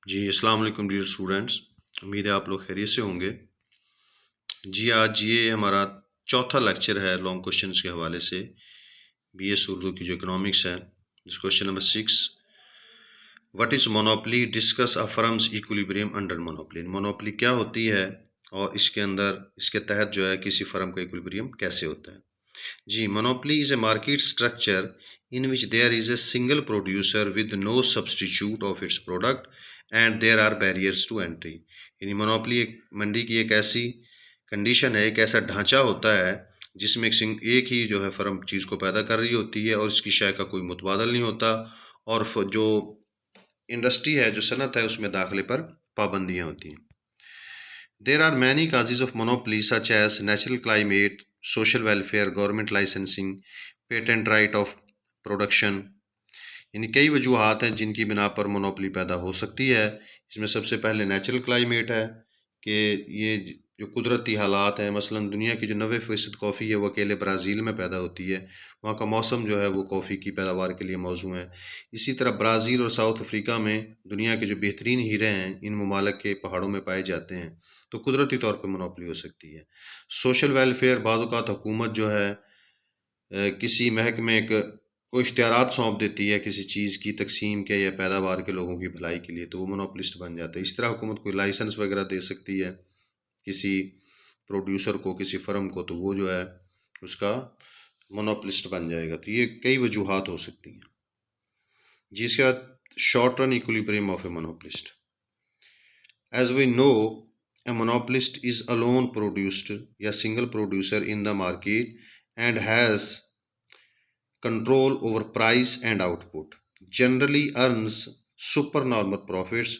जी, अस्सलाम वालेकुम dear students. उम्मीद है आप लोग खैरियत से होंगे। जी, आज ये हमारा चौथा लेक्चर है लॉन्ग क्वेश्चंस के हवाले से। बीएस उर्दू की जो इकोनॉमिक्स है। Question number 6, what is monopoly? Discuss a firms equilibrium under monopoly. Monopoly क्या होती है और इसके तहत जो है किसी फर्म का इक्विलिब्रियम कैसे होता है। जी, monopoly is a market structure in which there is a single producer with no substitute of its product and there are barriers to entry। यानी मोनोपोली एक मंडी की एक ऐसी कंडीशन है, एक ऐसा ढांचा होता है जिसमें एक ही जो है फर्म चीज़ को पैदा कर रही होती है और इसकी शय का कोई मुतबादल नहीं होता, और जो इंडस्ट्री है, जो सनत है, उसमें दाखिले पर पाबंदियाँ होती हैं। There are many causes of monopoly such as natural climate, social welfare, government licensing, patent right of production। यानी कई वजूहात हैं जिनकी बिना पर मोनोपोली पैदा हो सकती है। इसमें सबसे पहले नेचुरल क्लाइमेट है कि ये जो कुदरती हालात हैं, मसलन दुनिया की जो 90% कॉफ़ी है वो अकेले ब्राज़ील में पैदा होती है। वहाँ का मौसम जो है वो कॉफ़ी की पैदावार के लिए मौजू है। इसी तरह ब्राज़ील और साउथ अफ्रीका में दुनिया के जो बेहतरीन हीरे हैं इन ममालिक के पहाड़ों में पाए जाते हैं, तो कुदरती तौर पर मोनोपोली हो सकती है। सोशल वेलफेयर, बाज़ औक़ात हुकूमत जो है किसी महकमे को इख्तियारात सौंप देती है किसी चीज़ की तकसीम के या पैदावार के लोगों की भलाई के लिए, तो वो मोनोपोलिस्ट बन जाता है। इस तरह हुकूमत कोई लाइसेंस वगैरह दे सकती है किसी प्रोड्यूसर को, किसी फर्म को, तो वो जो है उसका मोनोपोलिस्ट बन जाएगा। तो ये कई वजूहात हो सकती हैं। जिसके बाद short run equilibrium of a monopolist. As we know, a monopolist is alone produced या single producer in the market and has control over price and output, generally earns supernormal profits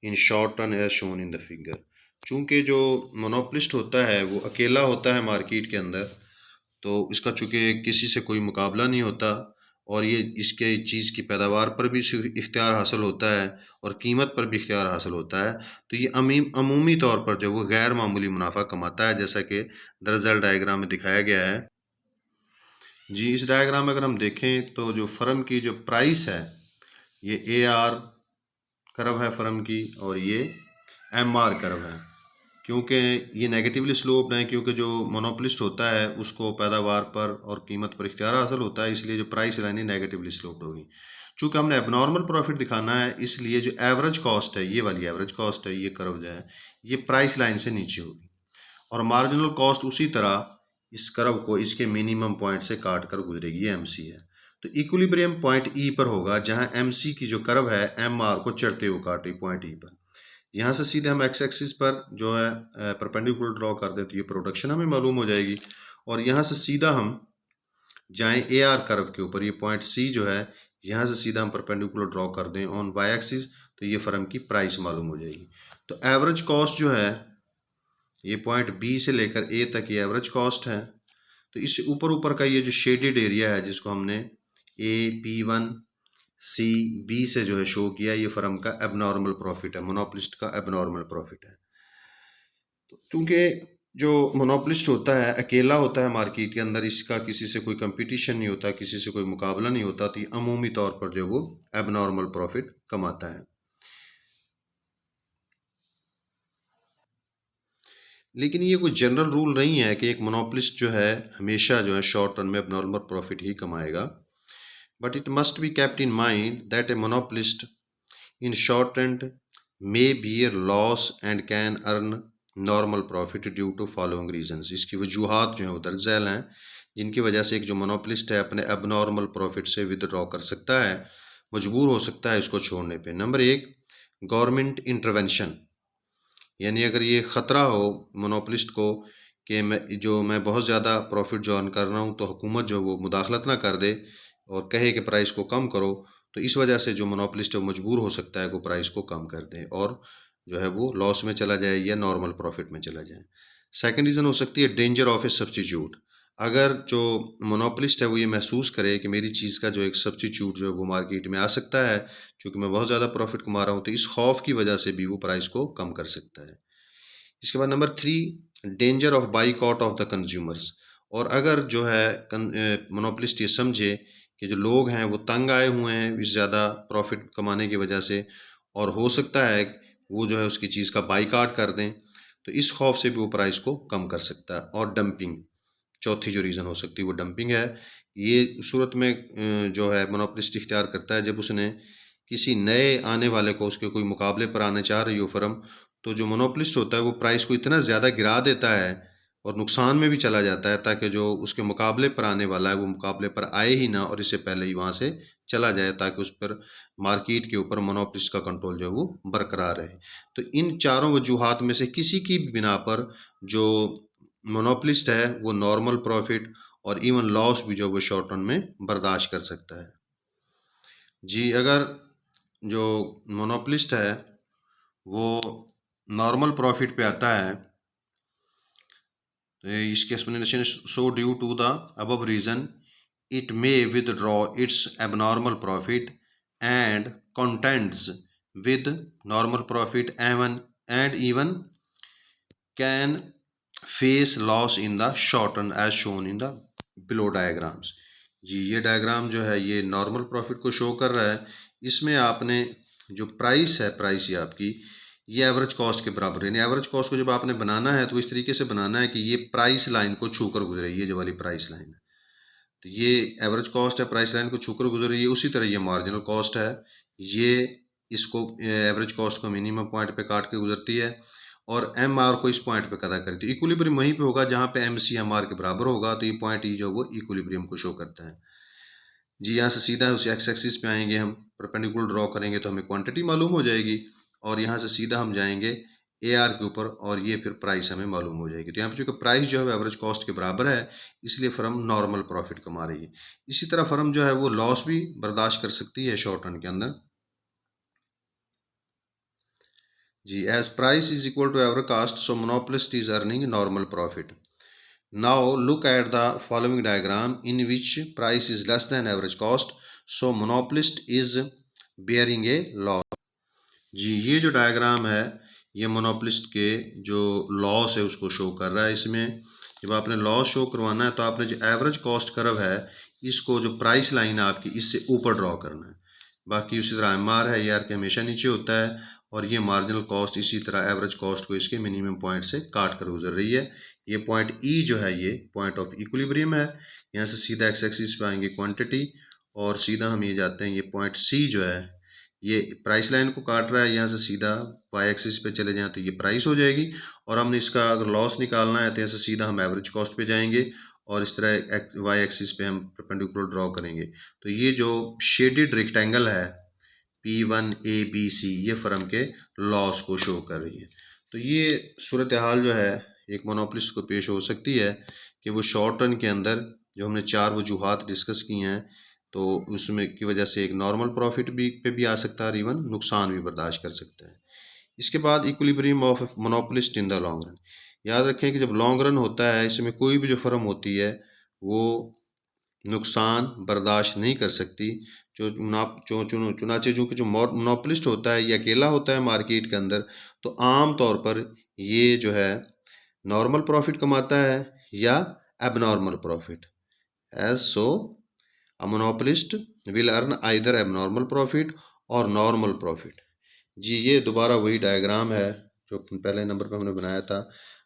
in short run as shown in the figure। चूंकि जो monopolist होता है वो अकेला होता है market के अंदर, तो इसका चूंकि किसी से कोई मुकाबला नहीं होता और ये इसके चीज़ की पैदावार पर भी इख्तियार हासिल होता है और कीमत पर भी इख्तियार हासिल होता है, तो ये अमूमी तौर पर जो वो गैर मामूली मुनाफा कमाता है, जैसा कि दरअसल डायग्राम में दिखाया गया है। जी, इस डायग्राम में अगर हम देखें तो जो फर्म की जो प्राइस है, ये AR कर्व है फर्म की और ये MR कर्व है। क्योंकि ये नेगेटिवली स्लोप्ड है, क्योंकि जो मोनोपोलिस्ट होता है उसको पैदावार पर और कीमत पर इख्तियार हासिल होता है, इसलिए जो प्राइस लाइन है नेगेटिवली स्लोप्ड होगी। चूँकि हमने एबनॉर्मल प्रॉफिट दिखाना है, इसलिए जो एवरेज कॉस्ट है, ये वाली एवरेज कॉस्ट है, ये कर्व जो है ये प्राइस लाइन से नीचे होगी, और मार्जिनल कॉस्ट उसी तरह इस कर्व को इसके मिनिमम पॉइंट से काट कर गुजरेगी, ये MC है। तो इक्विलिब्रियम पॉइंट E पर होगा, जहाँ MC की जो कर्व है MR को चढ़ते हुए काट रही पॉइंट E पर। यहाँ से सीधे हम एक्स एक्सिस पर जो है परपेंडिकुलर ड्रॉ कर दें तो ये प्रोडक्शन हमें मालूम हो जाएगी, और यहाँ से सीधा हम जाएं AR कर्व के ऊपर, ये पॉइंट C जो है, यहाँ से सीधा हम परपेंडिकुलर ड्रॉ कर दें ऑन वाई एक्सिस, तो ये फर्म की प्राइस मालूम हो जाएगी। तो एवरेज कॉस्ट जो है ये पॉइंट B से लेकर A तक ये एवरेज कॉस्ट है। तो इससे ऊपर ऊपर का ये जो शेडेड एरिया है जिसको हमने A, P1, C, B से जो है शो किया, ये फर्म का एबनॉर्मल प्रॉफिट है, मोनोपोलिस्ट का एबनॉर्मल प्रॉफिट है। तो चूँकि जो मोनोपोलिस्ट होता है अकेला होता है मार्केट के अंदर, इसका किसी से कोई कंपटीशन नहीं होता, किसी से कोई मुकाबला नहीं होता, तो अमूमी तौर पर जो वो एबनॉर्मल प्रॉफिट कमाता है। लेकिन ये कोई जनरल रूल नहीं है कि एक मोनोपोलिस्ट जो है हमेशा जो है शॉर्ट रन में एबनॉर्मल प्रॉफिट ही कमाएगा। But it must be kept in mind that a monopolist in short run may bear loss and can earn normal profit due to following reasons. इसकी वजूहात जो हैं वो दर्ज झैल हैं जिनकी वजह से एक जो मोनोपोलिस्ट है अपने एबनॉर्मल प्रॉफिट से विदड्रॉ कर सकता है, मजबूर हो सकता है इसको छोड़ने पे। Number 1, government intervention. यानी अगर ये ख़तरा हो मोनोपोलिस्ट को कि मैं बहुत ज़्यादा प्रॉफिट जो अर्न कर रहा हूँ, तो हुकूमत जो वो मुदाखलत ना कर दे और कहे कि प्राइस को कम करो, तो इस वजह से जो मोनोपोलिस्ट है वो मजबूर हो सकता है कि प्राइस को कम कर दें और जो है वो लॉस में चला जाए या नॉर्मल प्रॉफिट में चला जाए। सेकंड रीज़न हो सकती है डेंजर ऑफ ए सब्स्टिट्यूट। अगर जो मोनोपोलिस्ट है वो ये महसूस करे कि मेरी चीज़ का जो एक सब्स्टिट्यूट जो है वो मार्केट में आ सकता है, क्योंकि मैं बहुत ज़्यादा प्रॉफिट कमा रहा हूँ, तो इस खौफ की वजह से भी वो प्राइस को कम कर सकता है। इसके बाद number 3, danger of boycott of the consumers. और अगर जो है मोनोपोलिस्ट ये समझे कि जो लोग हैं वो तंग आए हुए हैं इस ज़्यादा प्रॉफिट कमाने की वजह से, और हो सकता है वो जो है उसकी चीज़ का बाइकआउट कर दें, तो इस खौफ से भी वो प्राइस को कम कर सकता है। और डंपिंग, चौथी जो रीज़न हो सकती है वो डंपिंग है। ये सूरत में जो है मोनोपोलिस्ट इख्तियार करता है जब उसने किसी नए आने वाले को उसके कोई मुकाबले पर आना चाह रही हो फर्म, तो जो मोनोपोलिस्ट होता है वो प्राइस को इतना ज़्यादा गिरा देता है और नुकसान में भी चला जाता है, ताकि जो उसके मुकाबले पर आने वाला है वो मुकाबले पर आए ही ना और इससे पहले ही वहाँ से चला जाए, ताकि उस पर मार्केट के ऊपर मोनोपोलिस्ट का कंट्रोल जो है वो बरकरार रहे। तो इन चारों वजूहात में से किसी की भी बिना पर जो मोनोपोलिस्ट है वो नॉर्मल प्रॉफिट और इवन लॉस भी जो वो शॉर्ट रन में बर्दाश्त कर सकता है। जी, अगर जो मोनोपोलिस्ट है वो नॉर्मल प्रॉफिट पे आता है, तो इसकी explanation so due to the above reason it may withdraw its abnormal profit and contends with normal profit and even can face loss in the short run as shown in the below diagrams। जी, ये diagram जो है ये normal profit को show कर रहा है। इसमें आपने जो प्राइस है, प्राइस ये आपकी ये एवरेज कॉस्ट के बराबर है। यानी एवरेज कॉस्ट को जब आपने बनाना है तो इस तरीके से बनाना है कि ये प्राइस लाइन को छू कर गुजरे, ये जो वाली प्राइस लाइन है, तो ये एवरेज कॉस्ट है, प्राइस लाइन को छूकर गुजर रही है। उसी तरह ये मार्जिनल कॉस्ट है, ये इसको एवरेज कॉस्ट को मिनिमम पॉइंट पे काट के गुजरती है और एम आर को इस पॉइंट पे अदा करती है। इक्विलिब्रियम वहीं पे होगा जहाँ पे एम सी एम आर के बराबर होगा, तो ये पॉइंट ई जो वो इक्विलिब्रियम को शो करता है। जी, यहाँ से सीधा उस एक्स एक्सिस पे आएंगे, हम परपेंडिकुलर ड्रॉ करेंगे तो हमें क्वांटिटी मालूम हो जाएगी और यहाँ से सीधा हम जाएंगे ए आर के ऊपर और ये फिर प्राइस हमें मालूम हो जाएगी। तो यहाँ पे चूँकि प्राइस जो है एवरेज कॉस्ट के बराबर है, इसलिए फर्म नॉर्मल प्रॉफिट कमा रही है। इसी तरह फर्म जो है वो लॉस भी बर्दाश्त कर सकती है शॉर्ट रन के अंदर। जी, as price is equal to average cost so monopolist is earning normal profit. Now look at the following diagram in which price is less than average cost so monopolist is bearing a loss. जी, ये जो diagram है ये monopolist के जो loss है उसको show कर रहा है। इसमें जब आपने लॉस शो करवाना है तो आपने जो एवरेज कॉस्ट कर्व है इसको जो प्राइस लाइन है आपकी इससे ऊपर ड्रॉ करना है। बाकी उसी तरह एम आर है, ये आर के हमेशा नीचे होता है और ये मार्जिनल कॉस्ट इसी तरह एवरेज कॉस्ट को इसके मिनिमम पॉइंट से काट कर गुजर रही है। ये पॉइंट ई जो है ये पॉइंट ऑफ इक्विलिब्रियम है। यहाँ से सीधा एक्स एक्सिस पे आएंगे क्वांटिटी और सीधा हम ये जाते हैं, ये पॉइंट सी जो है ये प्राइस लाइन को काट रहा है। यहाँ से सीधा वाई एक्सिस पे चले जाएं तो ये प्राइस हो जाएगी और हमने इसका अगर लॉस निकालना है तो यहाँ से सीधा हम एवरेज कॉस्ट पे जाएंगे और इस तरह वाई एक्सिस पे हम परपेंडिकुलर ड्रॉ करेंगे। तो ये जो शेडेड रेक्टेंगल है P1 A B C ये फर्म के लॉस को शो कर रही है। तो ये सूरत हाल जो है एक मोनोपोलिस्ट को पेश हो सकती है कि वो शॉर्ट रन के अंदर जो हमने चार वजूहात डिस्कस की हैं तो उसमें की वजह से एक नॉर्मल प्रॉफिट भी पे भी आ सकता है और इवन नुकसान भी बर्दाश्त कर सकता है। इसके बाद equilibrium of monopolist in the long run. याद रखें कि जब लॉन्ग रन होता है इसमें कोई भी जो फर्म होती है वो नुकसान बर्दाश्त नहीं कर सकती। चुनाचे जो कि जो मोनोपोलिस्ट होता है ये अकेला होता है मार्केट के अंदर, तो आम तौर पर ये जो है नॉर्मल प्रॉफिट कमाता है या abnormal profit. As so a monopolist will earn either abnormal profit or normal profit. जी, ये दोबारा वही डायग्राम है जो पहले नंबर पे हमने बनाया था।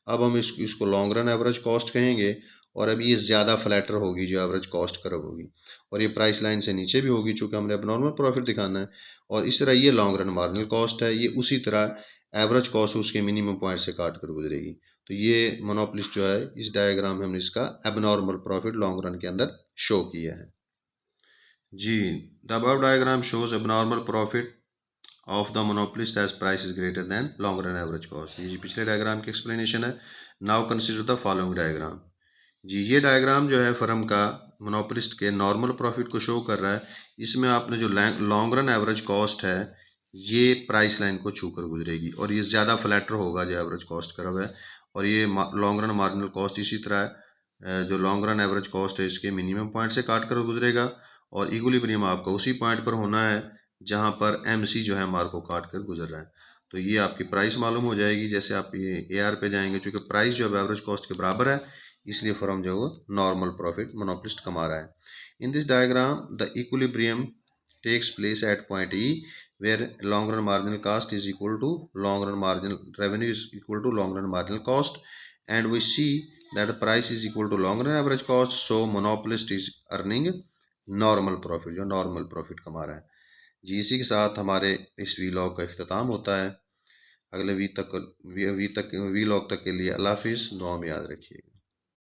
अब हम इसको लॉन्ग रन एवरेज कॉस्ट कहेंगे और अब ये ज़्यादा फ्लैटर होगी जो एवरेज कॉस्ट कर्व होगी और ये प्राइस लाइन से नीचे भी होगी चूँकि हमने अब नॉर्मल प्रॉफिट दिखाना है। और इस तरह ये लॉन्ग रन मार्जिनल कॉस्ट है, ये उसी तरह एवरेज कॉस्ट उसके मिनिमम पॉइंट से काट कर गुजरेगी। तो ये मोनोपोलिस्ट जो है इस डायग्राम में हमने इसका एबनॉर्मल प्रॉफिट लॉन्ग रन के अंदर शो किया है। जी, the above diagram shows abnormal profit of the monopolist as price is greater than long run average cost. ये पिछले डायग्राम की एक्सप्लेनेशन है। Now consider the following diagram. जी, ये डायग्राम जो है फर्म का मोनोपोलिस्ट के नॉर्मल प्रॉफिट को शो कर रहा है। इसमें आपने जो लॉन्ग रन एवरेज कॉस्ट है ये प्राइस लाइन को छू कर गुजरेगी और ये ज़्यादा फ्लैटर होगा जो एवरेज कॉस्ट कर्व है और ये लॉन्ग रन मार्जिनल कॉस्ट इसी तरह जो लॉन्ग रन एवरेज कॉस्ट है इसके मिनिमम पॉइंट से काट कर गुजरेगा और इक्विलिब्रियम आपका उसी पॉइंट पर होना है जहाँ पर एम सी जो है मार को काट कर गुजर रहा है। तो ये आपकी प्राइस मालूम हो जाएगी। जैसे आप ये ए आर पे जाएंगे, चूँकि प्राइस जो है एवरेज कॉस्ट के बराबर है इसलिए फर्म जो है वो नॉर्मल प्रॉफिट मोनोपोलिस्ट कमा रहा है। In this diagram the equilibrium takes place at point E, where long run marginal cost is equal to long run marginal revenue is equal to long run marginal cost, and we see that the price is equal to long run average cost, so monopolist is earning normal profit, जो normal profit कमा रहा है जी। इसी के साथ हमारे इस vlog का इख्तिताम होता है। अगले वीलॉग तक के लिए अल्लाह हाफिज़, दुआ में याद रखिएगा।